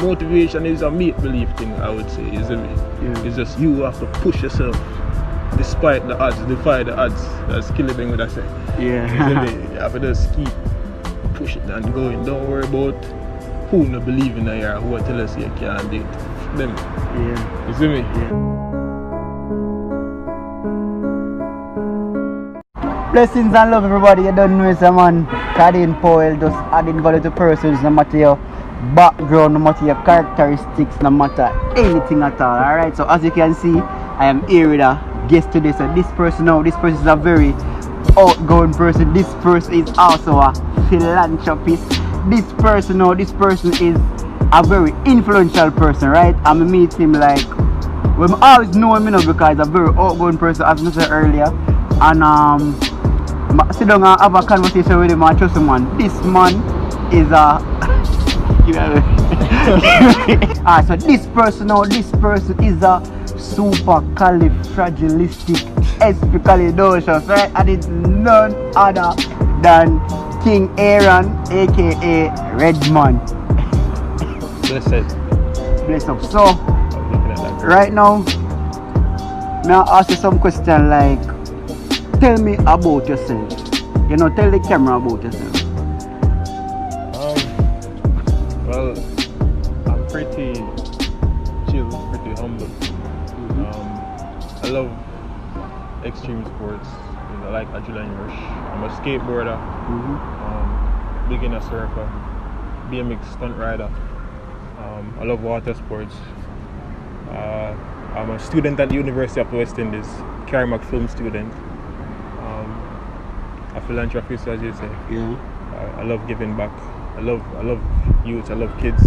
motivation is a make-believe thing, I would say, isn't it? Yeah. It's just you have to push yourself despite the odds, defy the odds. That's Killing would I say. Yeah. Isn't it? You have to just keep pushing and going. Don't worry about who no believe in you or who tell us you can't do it. Them. Yeah. You see me? Yeah. Blessings and love, everybody. You don't know it's a man. Adding Powell, just adding value to persons, no matter your background, no matter your characteristics, no matter anything at all. Alright, so as you can see, I am here with a guest today. So this person is a very outgoing person. This person is also a philanthropist. This person is a very influential person, right? I meet him like, well, I always know him, because he's a very outgoing person, as I said earlier. And sit down and have a conversation with him and trust him, man. This man is a so this person is a supercalifragilisticexpialidocious, right? And it's none other than King Aaron, aka Redman. Bless up. So right now, may I ask you some question like, tell me about yourself. You know, tell the camera about yourself. Well, I'm pretty chill, pretty humble. I love extreme sports. I like adrenaline rush. I'm a skateboarder, beginner surfer, BMX stunt rider. I love water sports. I'm a student at the University of the West Indies, Carrimack film student. A philanthropist, as you say. Yeah. I love giving back. I love youth. I love kids.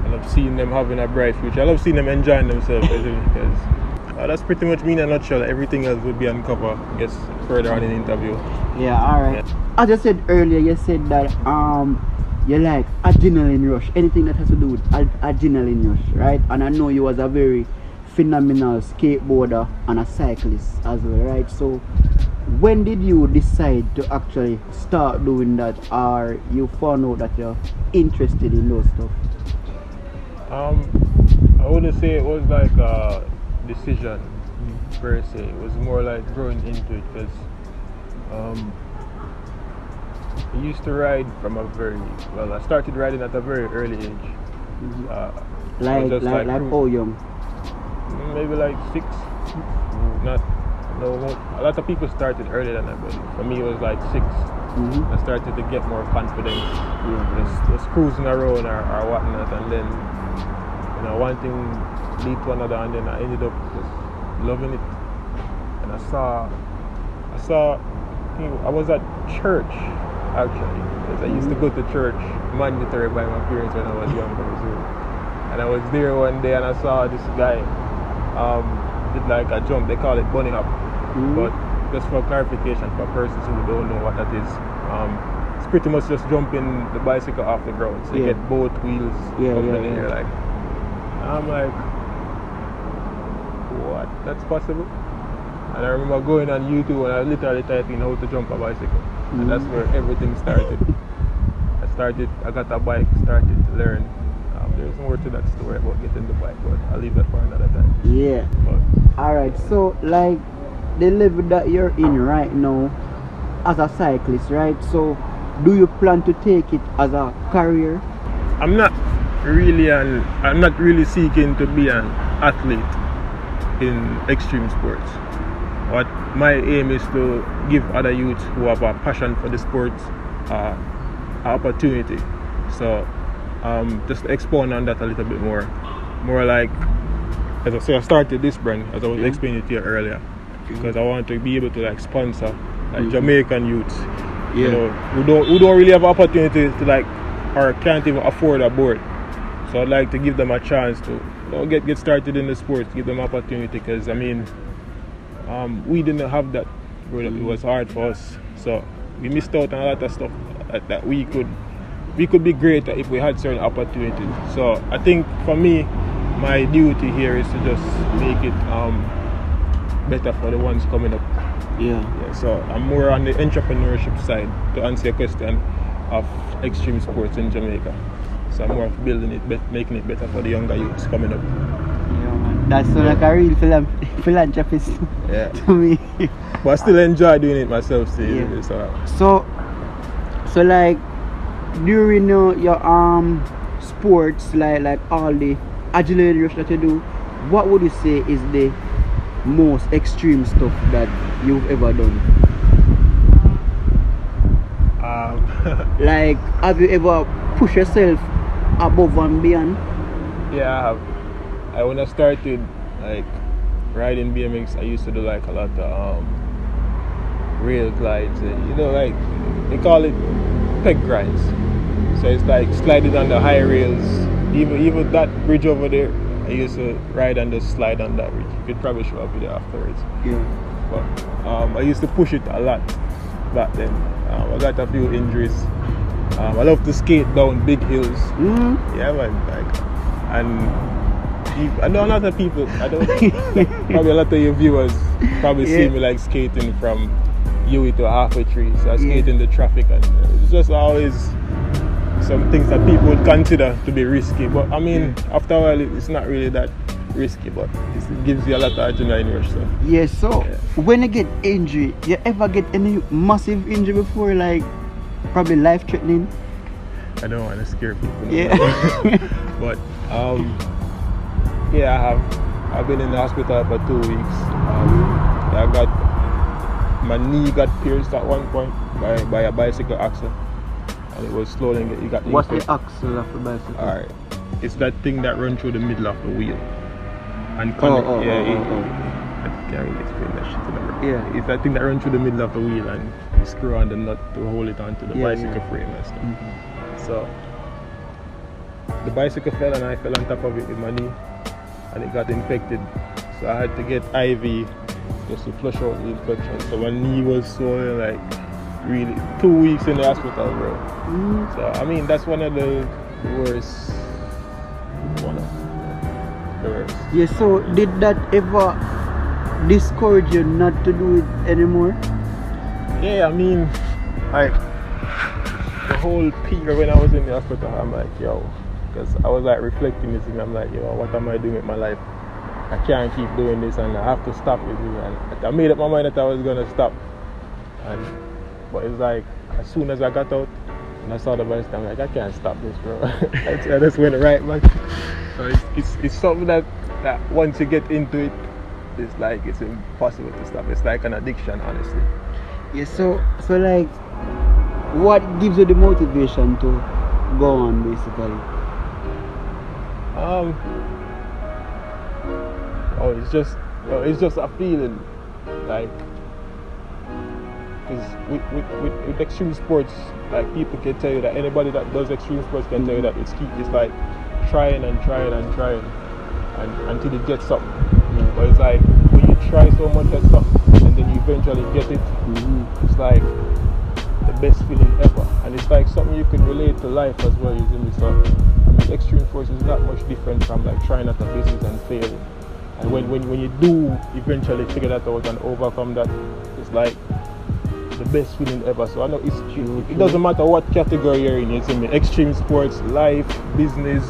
I love seeing them having a bright future. I love seeing them enjoying themselves. Because that's pretty much me in a nutshell. Everything else would be uncovered, I guess, further on in the interview. Yeah. All right. Yeah. As I said earlier, you said that you like adrenaline rush. Anything that has to do with adrenaline rush, right? And I know you was a very phenomenal skateboarder and a cyclist as well, right? So when did you decide to actually start doing that, or you found out that you're interested in those stuff? I wouldn't say it was like a decision per se. It was more like growing into it, because I used to ride from a very, I started riding at a very early age. Like how young? Maybe like 6. No, a lot of people started earlier than that, but for me it was like 6. I started to get more confidence, just cruising around or whatnot, and then one thing lead to another, and then I ended up just loving it. And I was at church actually, because I used to go to church mandatory by my parents when I was younger. And I was there one day and I saw this guy did like a jump. They call it bunny hop. But just for clarification for persons who don't know what that is, it's pretty much just jumping the bicycle off the ground. So you get both wheels up in the air. Like, I'm like, what? That's possible? And I remember going on YouTube and I literally typing how to jump a bicycle. And that's where everything started. I got a bike, started to learn. There's more to that story about getting the bike, but I'll leave that for another time. Yeah. Alright, so like the level that you're in right now as a cyclist, right? So do you plan to take it as a career? I'm not really seeking to be an athlete in extreme sports. What my aim is to give other youths who have a passion for the sport an opportunity. So just to expound on that a little bit more like, as I say, I started this brand, as I was explaining to you earlier, because I want to be able to like sponsor like Jamaican youths, who don't really have opportunity to like, or can't even afford a board. So I'd like to give them a chance to get started in the sport, give them opportunity, because I mean, we didn't have that growing up. It was hard for us, so we missed out on a lot of stuff that we could be greater if we had certain opportunities. So I think for me, my duty here is to just make it better for the ones coming up. Yeah. So I'm more on the entrepreneurship side to answer your question of extreme sports in Jamaica. So I'm more of building it, making it better for the younger youths coming up. Yeah, man. That's so like a real philanthropist Yeah. to me. But I still enjoy doing it myself still. Yeah. So So like during your sports, like all the agility rush that you do, what would you say is the most extreme stuff that you've ever done? Like, have you ever pushed yourself above and beyond? Yeah, I have. When I started like riding BMX, I used to do like a lot of rail glides. You know, like they call it peg grinds. So it's like sliding on the high rails. Even that bridge over there, I used to ride and just slide on that bridge. You could probably show up with it afterwards. Yeah. But I used to push it a lot back then. I got a few injuries. I love to skate down big hills. Yeah, man. Like, and I know a lot of people. I don't. Probably a lot of your viewers probably see me like skating from Huey to Halfway Tree. So I skate in the traffic, and it's just always some things that people would consider to be risky. But I mean, after a while, it's not really that risky, but it gives you a lot of adrenaline rush. So. Yeah, so when you get injury, you ever get any massive injury before, like probably life threatening? I don't want to scare people. Yeah. But yeah, I have. I've been in the hospital for 2 weeks. My knee got pierced at one point by a bicycle axle, and it was slowly it got. What's the axle of the bicycle? Alright, it's that thing that runs through the middle of the wheel. And I can't really explain that shit to them. Yeah. It's that thing that runs through the middle of the wheel, and you screw on the nut to hold it onto the bicycle frame and stuff. So the bicycle fell and I fell on top of it with my knee, and it got infected. So I had to get IV just to flush out the infection. So my knee was swollen, like really 2 weeks in the hospital, bro. So I mean, that's one of the worst. Yeah, so did that ever discourage you not to do it anymore? Yeah, I mean, like the whole period when I was in the hospital, I'm like, yo, because I was like reflecting this and I'm like, yo, what am I doing with my life? I can't keep doing this and I have to stop it. And I made up my mind that I was gonna stop. But it's like, as soon as I got out and I saw the bicycle, I'm like, I can't stop this, bro. I just went right back. So it's something that once you get into it, it's like it's impossible to stop. It's like an addiction, honestly. Yeah, so like, what gives you the motivation to go on, basically? It's just a feeling, like, because with extreme sports, like people can tell you that anybody that does extreme sports can tell you that it's like trying and until you get something. But it's like when you try so much at something and then you eventually get it, it's like the best feeling ever. And it's like something you can relate to life as well, usually. So I mean, extreme sports is not much different from like trying at a business and failing. And when you do eventually figure that out and overcome that, it's like the best feeling ever. So I know it doesn't matter what category you're in. It's in extreme sports, life, business.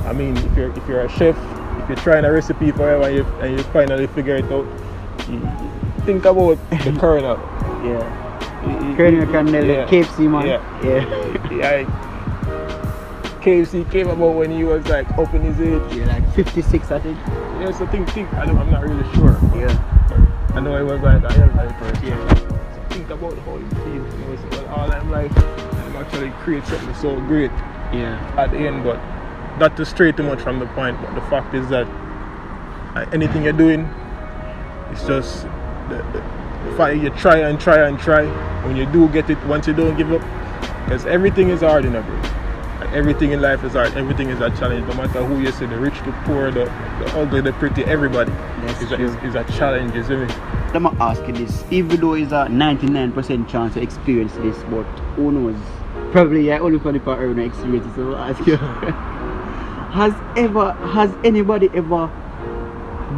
I mean, if you're a chef, if you're trying a recipe forever and you finally figure it out, you think about the Colonel. Colonel KFC man. Yeah. KFC came about when he was like up in his age. Yeah, like 56, I think. Yeah, so think. I'm not really sure. I know it was like a healthy person. So think about how you feel. You know, so all I'm like, I'm actually create something so great. At the end, but not to stray too much from the point. But the fact is that anything you're doing, it's just the fact that you try and try. When you do get it, once you don't give up, because everything is hard in a break. Everything in life is hard. Everything is a challenge. No matter who you see, the rich, the poor, the ugly, the pretty, everybody is a challenge, you see me? Let me ask you this. Even though it's a 99% chance to experience this, but who knows? Probably I only qualify for an experience, so I'll ask you. Has anybody ever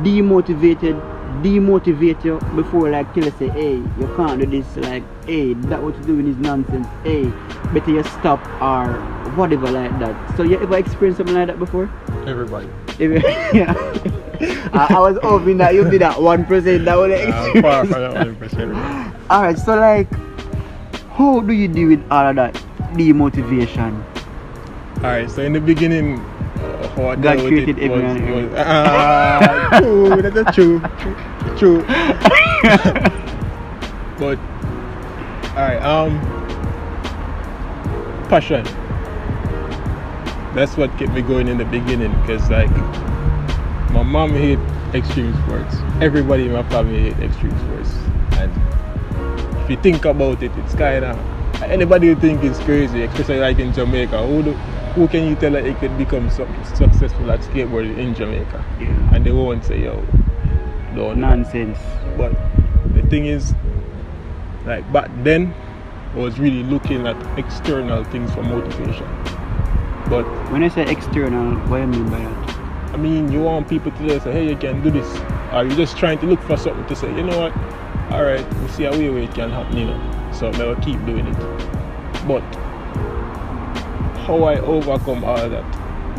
demotivated demotivate you before, like till you say, hey, you can't do this, like, hey, that what you're doing is nonsense, hey, better you stop, or whatever like that. So you ever experienced something like that before? Everybody. Yeah. I was hoping that you'd be that 1% that would I'm far from that 1%. Alright, so like, how do you deal with all of that demotivation? Alright, so in the beginning, how I God dealt with created it everyone. true, that's true. But alright, passion. That's what kept me going in the beginning, because like my mom hate extreme sports. Everybody in my family hate extreme sports. And if you think about it, it's kinda, anybody who think it's crazy, especially like in Jamaica, who can you tell that they could become successful at skateboarding in Jamaica? Yeah. And they won't say, yo, don't. Nonsense. But the thing is, like back then, I was really looking at external things for motivation. But When I say external, what do you mean by that? I mean, you want people to say, hey, you can do this. Or you're just trying to look for something to say, you know what, alright, we see a way where it can happen, you know. So I will keep doing it. But how I overcome all that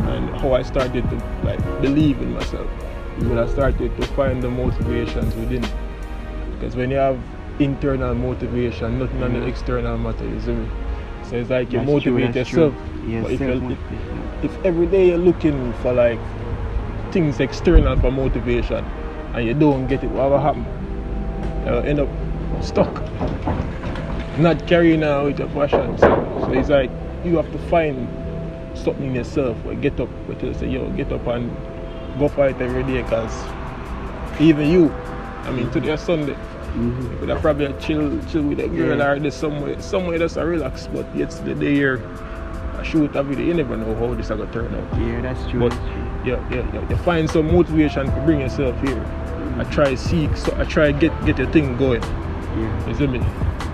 and how I started to like believe in myself is when I started to find the motivations within. Because when you have internal motivation, nothing on the external matter, you see me? So it's like you That's motivate true, that's yourself. true. Yeah, But self-motivation. if every day you're looking for like things external for motivation and you don't get it, what will happen? You'll end up stuck, not carrying out with your passion. So it's like you have to find something in yourself where get up, where you say, yo, get up and go for it every day, because even you, I mean, today is Sunday. You could have probably chill with a girl, Yeah. or this somewhere just a relax, but yesterday here I shoot a video, you never know how this is going to turn out. Yeah, that's true. But That's true. you find some motivation to bring yourself here. I try seek, so I try get your thing going. Yeah. You see me?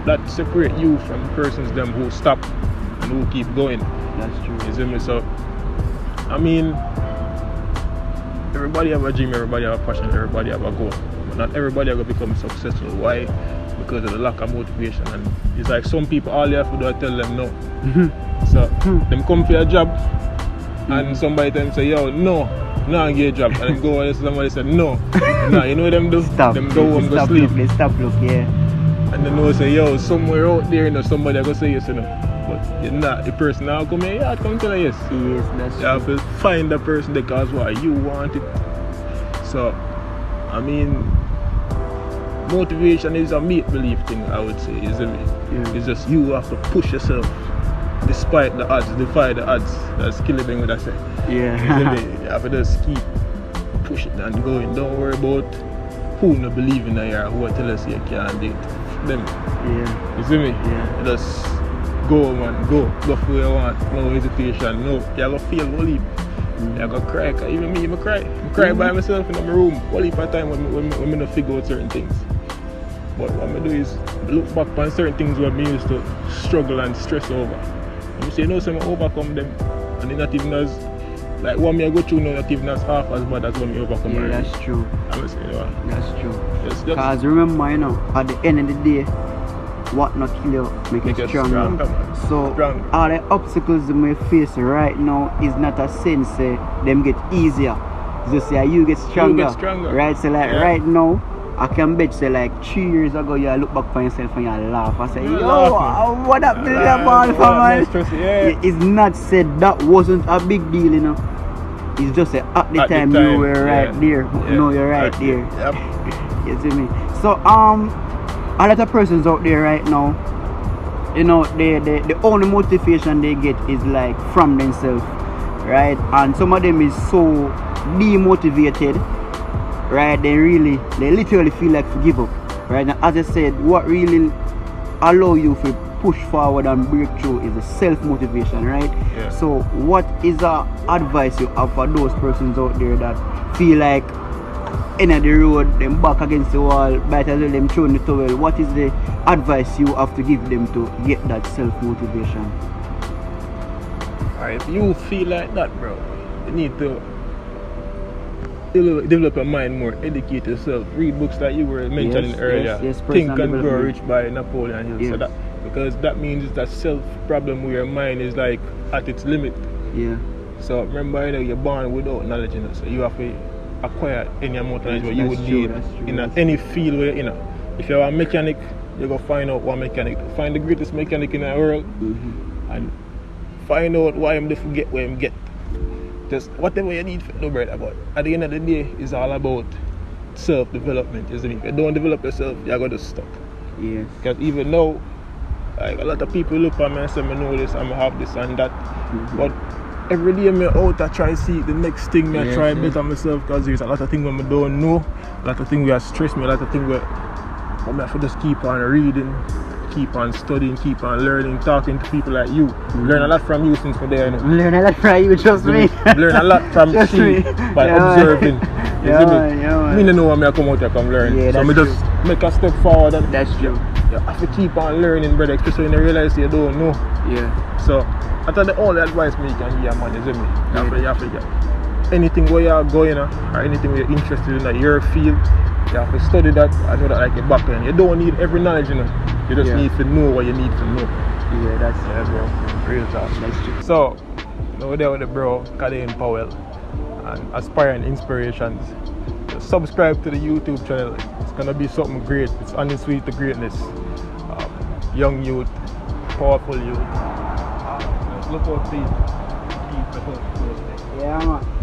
That separate you from persons them who stop and who keep going. That's true. You see me? So I mean, everybody have a dream, everybody have a passion, everybody have a goal. But not everybody will become successful. Why? Because of the lack of motivation. And it's like some people, all you have to do is tell them no. So them come for a job and somebody tell them say, yo, no I get a job. And them go and somebody say no. Nah, you know what them do? Stop. Them go home, go Stop sleep. Look, they stop look, yeah. And then they say, yo, somewhere out there, you know, somebody go say yes, you know. But you're not the person now come here, yeah, come tell her yes. Yes, that's You true. have to find the person because why you want it. So I mean, motivation is a make-believe thing, I would say, isn't it? Yeah. It's just you have to push yourself despite the odds, defy the odds. That's killing them with that say. Yeah. Isn't it? You have to just keep pushing and going. Don't worry about who no believe in you or who tell us you can't do it. Them. Yeah. You see me? Yeah. You just go, man, go for what you want, no hesitation, no. You're gonna feel whole heap. You're gonna cry, 'cause even me, I cry. I cry by myself in my room, whole heap of time when I don't figure out certain things. But what I do is look back on certain things where I used to struggle and stress over. And I say, no, so I overcome them. And they're not even as, like what I go through now, not even as half as bad as when I overcome Yeah, already. that's true. I'm saying, you know, That's true. just Because remember, you know, at the end of the day, what not kill you make make you us stronger. stronger, man. So Stronger. all the obstacles that we face right now is not a sense them get easier. It's just say you get stronger. stronger. Right? So like Yeah. right now, I can bet say like 3 years ago you look back for yourself and you laugh. I say, You yo, laugh, what up, the ball for man? Yeah. It's not said that wasn't a big deal, you know. It's just that at the time you were right there. Yeah. No, you're right there. Yep. You see me? So a lot of persons out there right now, you know, the only motivation they get is like from themselves, right? And some of them is so demotivated, right? They literally feel like to give up, right? And as I said, what really allow you to push forward and break through is the self-motivation, right? Yeah. So what is the advice you have for those persons out there that feel like end of the road, them back against the wall, better than them throwing the towel? What is the advice you have to give them to get that self-motivation? Alright, if you feel like that, bro, you develop your mind more, educate yourself, read books that you were mentioning earlier. Yes, Think personal and Grow development. Rich by Napoleon Hill. Yes. So that, because that means that self problem with your mind is like at its limit. Yeah. So remember, you're born without knowledge, so you have to acquire any amount of knowledge what you would need in any field where you're in. If you're a mechanic, you go find out what mechanic. Find the greatest mechanic in the world and find out why I'm there to get where I'm get. Just whatever you need to know, brother. But at the end of the day, it's all about self-development, isn't it? If you don't develop yourself, you're going to stuck. Yes. Because even now, like a lot of people look at me and say, I know this, I'm have this and that. But every day I'm out, I try to see the next thing, I try to better myself, because there's a lot of things I don't know, a lot of things that stress me, a lot of things where I have to just keep on reading, keep on studying, keep on learning, talking to people like you. Learn a lot from you since we're there. Learn a lot from you, trust me. Learn a lot from Trust see me. by observing. You see me? Man. Me don't know when I come out here come learn. Yeah, so that's me just make a step forward and That's true. you have to keep on learning, brother, especially when you realize you don't know. Yeah. So that's the only advice me can give, man, is me. You have to get anything where you're going or anything where you're interested in that your field, you have to study that and know that like your background. You don't need every knowledge, you just need to know what you need to know. Yeah, that's bro. Real talk. That's true. So now we're there with the bro Kadeen Powell and Aspiring Inspirations. Just subscribe to the YouTube channel. It's gonna be something great. It's on its way to greatness. Young youth, powerful youth. Just look out for it. Keep it up. Yeah, man.